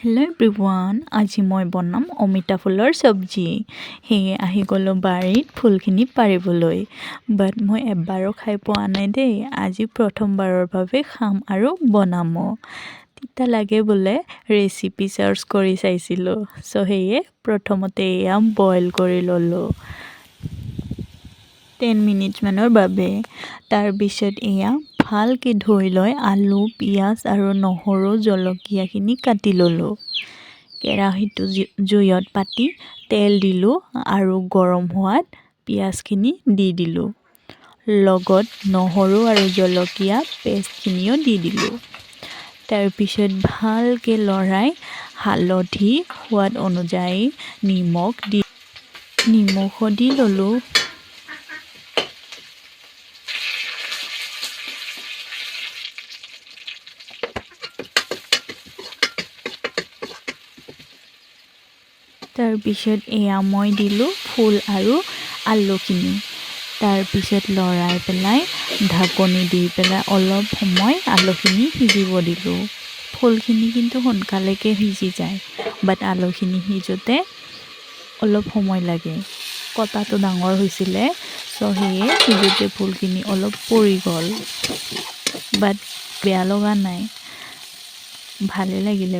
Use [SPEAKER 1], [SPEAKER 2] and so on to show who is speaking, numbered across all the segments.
[SPEAKER 1] Hello' everyone, আজি মই বনাম অমিতা ফুলৰ চব্জি। সেয়ে আহি গ'লোঁ বাৰীত ফুলখিনি পাৰিবলৈ। বাট মই এবাৰো খাই পোৱা নাই দেই, আজি প্ৰথমবাৰৰ বাবে খাম আৰু বনামো। তেতিয়া লাগে বোলে ৰেচিপি চাৰ্চ কৰি চাইছিলোঁ। সেয়ে প্ৰথমতে এয়া বইল কৰি ল'লোঁ 10 মিনিটমানৰ বাবে। তাৰপিছত এয়া ভালকৈ ধুই লৈ আলু, পিঁয়াজ আৰু নহৰু, জলকীয়াখিনি কাটি ল'লোঁ। কেৰাহীটো জুইত পাতি তেল দিলোঁ আৰু গৰম হোৱাত পিঁয়াজখিনি দি দিলোঁ। লগত নহৰু আৰু জলকীয়া পেষ্টখিনিও দি দিলোঁ। তাৰপিছত ভালকৈ লৰাই হালধি সোৱাদ অনুযায়ী নিমখো দি ল'লোঁ। তাৰপিছত এয়া মই দিলোঁ ফুল আৰু আলুখিনি। তাৰপিছত লৰাই পেলাই ঢাকনি দি পেলাই অলপ সময় আলুখিনি সিজিব দিলোঁ। ফুলখিনি কিন্তু সোনকালেকৈ সিজি যায়, বাট আলুখিনি সিজোঁতে অলপ সময় লাগে। কটাটো ডাঙৰ হৈছিলে, সেয়ে সিজোঁতে ফুলখিনি অলপ পৰি গ'ল। বাট বেয়া লগা নাই, ভালে লাগিলে।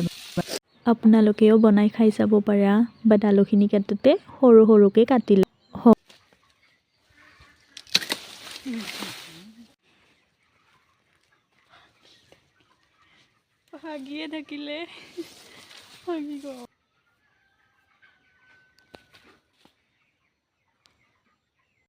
[SPEAKER 1] আপোনালোকেও বনাই খাই চাব পাৰা। বাট আলুখিনি কাটোতে সৰু সৰুকৈ কাটি থাকিলে